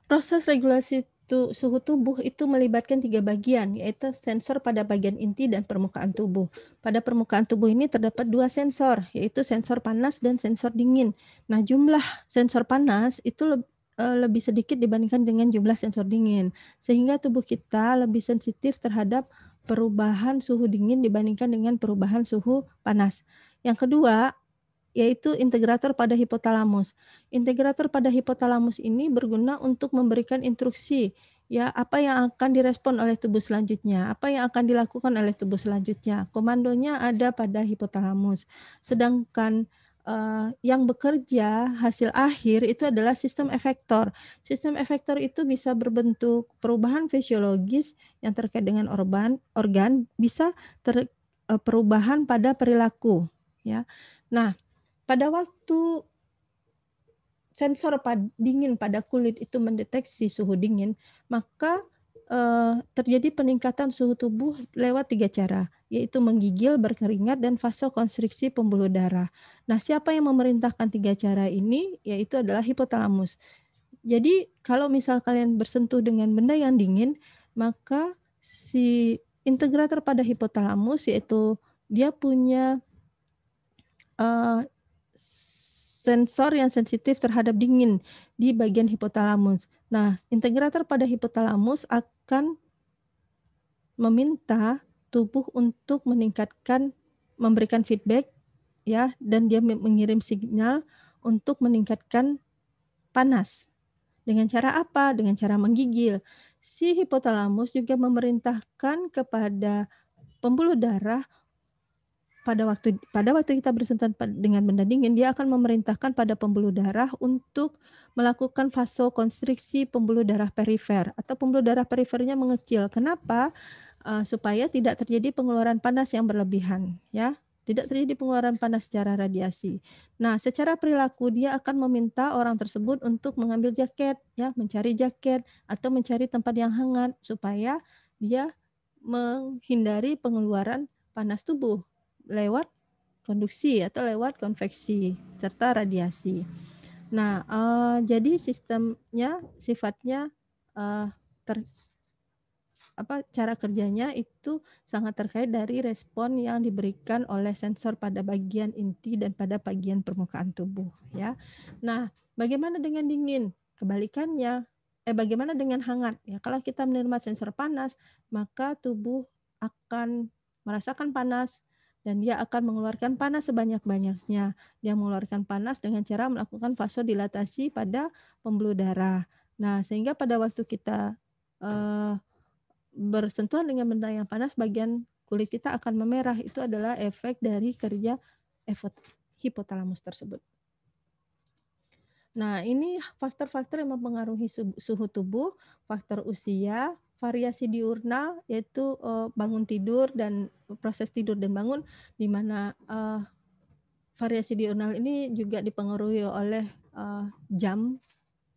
Proses regulasi suhu tubuh itu melibatkan 3 bagian, yaitu sensor pada bagian inti dan permukaan tubuh. Pada permukaan tubuh ini terdapat 2 sensor, yaitu sensor panas dan sensor dingin. Nah, jumlah sensor panas itu lebih sedikit dibandingkan dengan jumlah sensor dingin, sehingga tubuh kita lebih sensitif terhadap perubahan suhu dingin dibandingkan dengan perubahan suhu panas. Yang kedua, yaitu integrator pada hipotalamus. Integrator pada hipotalamus ini berguna untuk memberikan instruksi, ya, apa yang akan direspon oleh tubuh selanjutnya, apa yang akan dilakukan oleh tubuh selanjutnya. Komandonya ada pada hipotalamus. Sedangkan yang bekerja hasil akhir itu adalah sistem efektor. Sistem efektor itu bisa berbentuk perubahan fisiologis yang terkait dengan organ bisa perubahan pada perilaku, ya. Nah, pada waktu sensor dingin pada kulit itu mendeteksi suhu dingin, maka terjadi peningkatan suhu tubuh lewat 3 cara, yaitu menggigil, berkeringat, dan vasokonstriksi pembuluh darah. Nah, siapa yang memerintahkan 3 cara ini? Yaitu adalah hipotalamus. Jadi, kalau misal kalian bersentuh dengan benda yang dingin, maka si integrator pada hipotalamus, yaitu dia punya eee, sensor yang sensitif terhadap dingin di bagian hipotalamus. Nah, integrator pada hipotalamus akan meminta tubuh untuk memberikan feedback, ya, dan dia mengirim sinyal untuk meningkatkan panas. Dengan cara apa? Dengan cara menggigil. Si hipotalamus juga memerintahkan kepada pembuluh darah pada waktu kita bersentuhan dengan benda dingin, dia akan memerintahkan pada pembuluh darah untuk melakukan vasokonstriksi pembuluh darah perifer atau pembuluh darah perifernya mengecil. Kenapa? Supaya tidak terjadi pengeluaran panas yang berlebihan, ya. Tidak terjadi pengeluaran panas secara radiasi. Nah, secara perilaku dia akan meminta orang tersebut untuk mengambil jaket, ya, mencari jaket atau mencari tempat yang hangat supaya dia menghindari pengeluaran panas tubuh lewat konduksi atau lewat konveksi serta radiasi. Nah, jadi sistemnya sifatnya, eee, ter cara kerjanya itu sangat terkait dari respon yang diberikan oleh sensor pada bagian inti dan pada bagian permukaan tubuh, ya. Nah, bagaimana dengan dingin? Kebalikannya, bagaimana dengan hangat? Ya, kalau kita menerima sensor panas, maka tubuh akan merasakan panas dan dia akan mengeluarkan panas sebanyak-banyaknya. Dia mengeluarkan panas dengan cara melakukan vasodilatasi pada pembuluh darah. Nah, sehingga pada waktu kita, eee bersentuhan dengan benda yang panas, bagian kulit kita akan memerah. Itu adalah efek dari kerja hipotalamus tersebut. Nah, ini faktor-faktor yang mempengaruhi suhu tubuh, faktor usia, variasi diurnal, yaitu bangun tidur dan proses tidur dan bangun, di mana variasi diurnal ini juga dipengaruhi oleh jam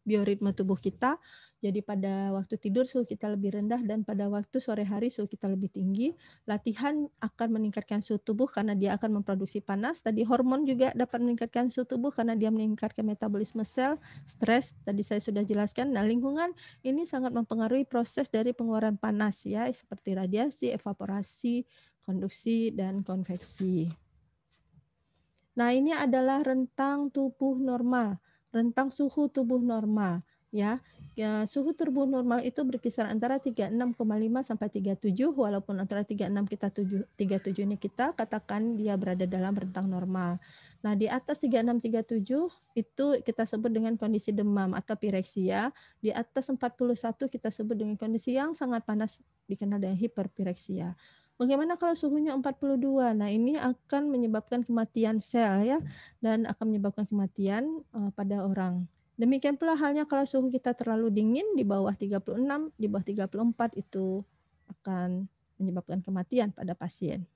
bioritme tubuh kita. Jadi pada waktu tidur suhu kita lebih rendah dan pada waktu sore hari suhu kita lebih tinggi. Latihan akan meningkatkan suhu tubuh karena dia akan memproduksi panas. Tadi hormon juga dapat meningkatkan suhu tubuh karena dia meningkatkan metabolisme sel, stres, tadi saya sudah jelaskan. Nah, lingkungan ini sangat mempengaruhi proses dari pengeluaran panas, ya, seperti radiasi, evaporasi, konduksi, dan konveksi. Nah, ini adalah rentang tubuh normal, rentang suhu tubuh normal, ya. Ya, suhu tubuh normal itu berkisar antara 36,5 sampai 37, walaupun antara 36 kita 37 ini kita katakan dia berada dalam rentang normal. Nah, di atas 36, 37 itu kita sebut dengan kondisi demam atau pireksia, di atas 41 kita sebut dengan kondisi yang sangat panas dikenal dengan hiperpireksia. Bagaimana kalau suhunya 42? Nah, ini akan menyebabkan kematian sel, ya, dan akan menyebabkan kematian pada orang. Demikian pula halnya kalau suhu kita terlalu dingin di bawah 36, di bawah 34 itu akan menyebabkan kematian pada pasien.